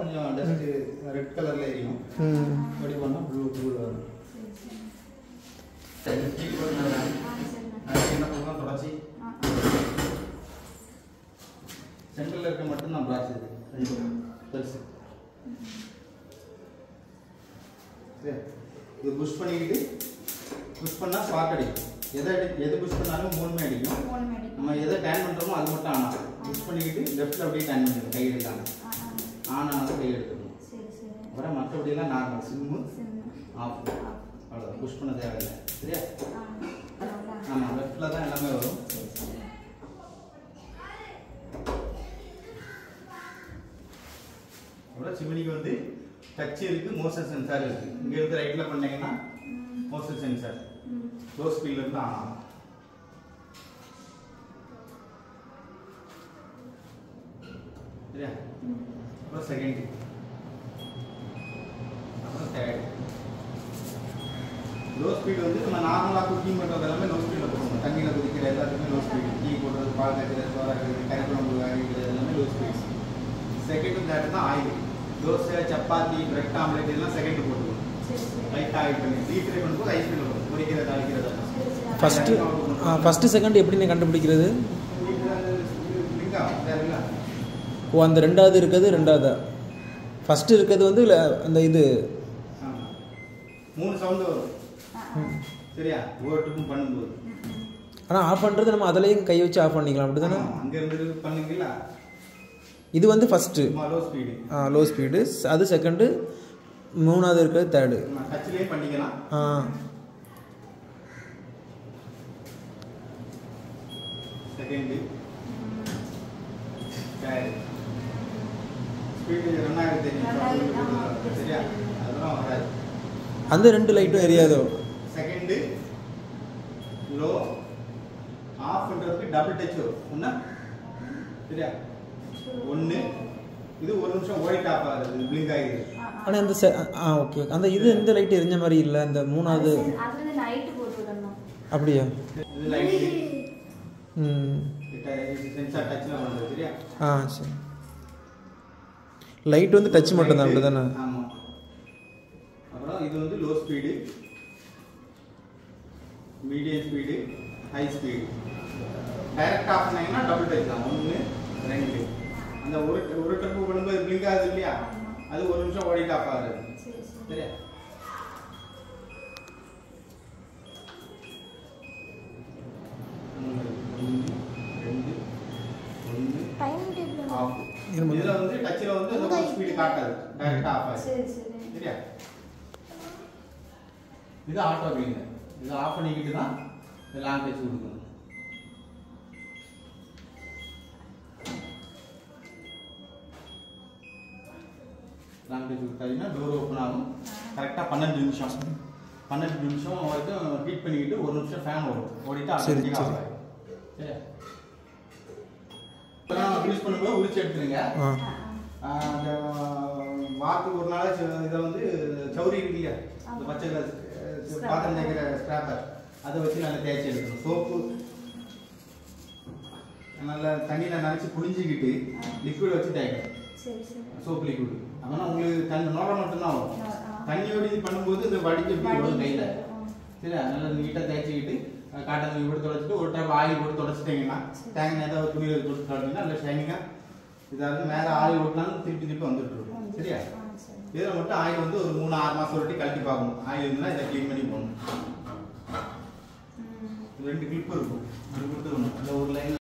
கொஞ்சம் dust red கலர்ல எரியும். இப்படி பண்ணா ப்ளூ வரும். சரி ஸ்டிக் பண்ணலாம். என்ன பண்ணலாம் தொடச்சி சென்டர்ல இருக்க மட்டும் நான் பிளாக் செய்து பெருசு. சரி இது புஷ் பண்ணிக்கிட்டு புஷ் பண்ணா ஸ்பாட் அடிக்கும். எது புஷ் பண்ணாலும் மூணுமே அடிக்கும். நம்ம எதை டேன் பண்ணுறோமோ அது மட்டும் ஆனா புஷ் பண்ணிக்கிட்டு லெஃப்ட்டில் அப்படியே டேன் பண்ணிக்கணும். கை எடுக்காம ஆனாலும் கை எடுத்துக்கணும். அப்புறம் மற்றபடியெல்லாம் நார்மல் சிம்மு ஆஃப் அவ்வளோதான். புஷ் பண்ண தேவையில்லை. சரியா? ஆமாம் லெஃப்ட்டில் தான் எல்லாமே வரும். அப்புறம் சிமினிக்கு வந்து டச் இருக்கு, மோஷன் சென்சார் இருக்கு. இங்க இருந்து ரைட்ல பண்ணீங்கன்னா மோஷன் சென்சார் லோ ஸ்பீட்ல இருந்து ஆன் ஆகும். சரியா? அப்புறம் செகண்ட், அப்புறம் தேர்ட். லோ ஸ்பீட் வந்து நம்ம நார்மலா குக்கிங் பண்றது எல்லாமே லோ ஸ்பீட்ல போடுவோம். தண்ணியில குதிக்கிற எல்லாத்துக்குமே லோ ஸ்பீட். டீ போடுறது, பால் காய்ச்சறது, சோறா காய்ச்சறது, கறி குழம்பு காய்ச்சறது எல்லாமே லோ ஸ்பீட். செகண்ட் தேர்ட் தான் oil. Dosa, chapati, bread omelette எல்லாம் செகண்ட் போட்டுக்கணும். லைட் ஆயில் பண்ணி டீப் ஃப்ரை பண்ணும்போது ஐஸ் பண்ணி போடணும். பொரிக்கிறது அழிக்கிறது. ஃபர்ஸ்ட் செகண்ட் எப்படி கண்டுபிடிக்கிறது? ஓ அந்த ரெண்டாவது இருக்கிறது ரெண்டாவதா? ஃபர்ஸ்ட் இருக்கிறது வந்து அந்த இது மூணு சவுண்ட் வரும். சரியா? ஒவ்வொருத்துக்கும் பண்ணும்போது. ஆனால் ஆஃப் பண்ணுறது நம்ம அதிலையும் கை வச்சு ஆஃப் பண்ணிக்கலாம் அப்படி தானே? அங்கே இருந்து பண்ணுங்களா? இது வந்து first low speed. Low speed, அது செகண்டு, மூணாவது இருக்கிறது தேர்டு. டச்லேயே பண்ணிக்கலாம். செகண்டு தேர்டு ஸ்பீடு ரன் ஆகுது தெரியும். சரியா? அதெல்லாம் வராது. அந்த ரெண்டு லைட்டும் எரியாதோ? செகண்டு லோ ஆஃப் பண்ணுறதுக்கு டபுள் டச் வரும். ஒன்றா? சரியா? ஒன்று இது ஒரு நிமிஷம் ஓடிட்டு ஆஃப் ஆகுது, பிளிங்க் ஆகிடுது. ஆனால் அந்த ஓகே அந்த இது இந்த லைட் எரிஞ்ச மாதிரி இல்லை. அந்த மூணாவது அப்படியா? இது லைட் சென்சார் டச்ல பண்ணுறது. சரியா? சரி. லைட் வந்து டச் மட்டும் தான் அப்படி தானே? ஆமாம். அப்புறம் இது வந்து low speed, medium speed, high speed. Direct off பண்ணீங்கன்னா டபுள் டச் தான். 1 2 அந்த ஒரு ட்ரிப்பு பண்ணும்போது பிளிங்க் ஆகுது இல்லையா? அது ஒரு நிமிஷம் ஓடிட்டு ஆஃப் ஆகுது. சரியா? இதுல வந்து டச்ல வந்து அந்த ஸ்பீடு காட்டாது, டைரக்டா ஆஃப் ஆகுது. சரியா? இது ஆட்டோ பிளிங்கர். இது ஆஃப் பண்ணிக்கிட்டு தான் இது லாங் டச் கொடுக்கணும். லாங் டச் கொடுத்தாங்கன்னா டோர் ஓப்பன் ஆகும். கரெக்டாக 12 நிமிஷம் வரைக்கும் ஹீட் பண்ணிக்கிட்டு ஒரு நிமிஷம் ஃபேன் ஓடும். ஓடிட்டு ஆட்டோமேட்டிக்காக ஆஃப் ஆகும். சரியா? யூஸ் பண்ணும்போது உரிச்சு எடுத்துருங்க. அந்த வாரத்துக்கு ஒரு நாள் இதை வந்து சௌரி இருக்கு இல்லையா, இந்த பச்சை கலர் பாத்திரம் தேய்க்கிற ஸ்கிராப்பர், அதை வச்சு நல்லா தேய்ச்சி எடுக்கணும். சோப்பு நல்லா தண்ணியில் நினச்சி புளிஞ்சிக்கிட்டு லிக்விட் வச்சு தேய்க்கணும். Soap liquid. அப்படின்னா உங்களுக்கு தண்ணி நோட மட்டும்தான் வரும். தண்ணியோடு இது பண்ணும்போது இந்த வடிக்க வரும் கையில். சரியா? நல்லா நீட்டாக தேய்ச்சிக்கிட்டு காட்டன் துணி போட்டு தொடச்சிட்டு ஒரு டைம் ஆயில் போட்டு தொடச்சிட்டிங்கன்னா தேங்காய் ஏதாவது துணியில் போட்டு தொடச்சிங்கன்னா இல்லை ஷைனிங்காக இதாவது மேலே ஆயில் ஓட்டினாலும் திருப்பி வந்துட்டு இருக்கும். சரியா? இதில் மட்டும் ஆயில் வந்து ஒரு 3-6 மாதம் ஒட்டி கழட்டி பார்க்கணும். ஆயில் இருந்தால் இதை க்ளீன் பண்ணி போகணும். 2 கிளிப்பு இருக்கும், அது கொடுத்துக்கணும். அந்த ஒரு லைன்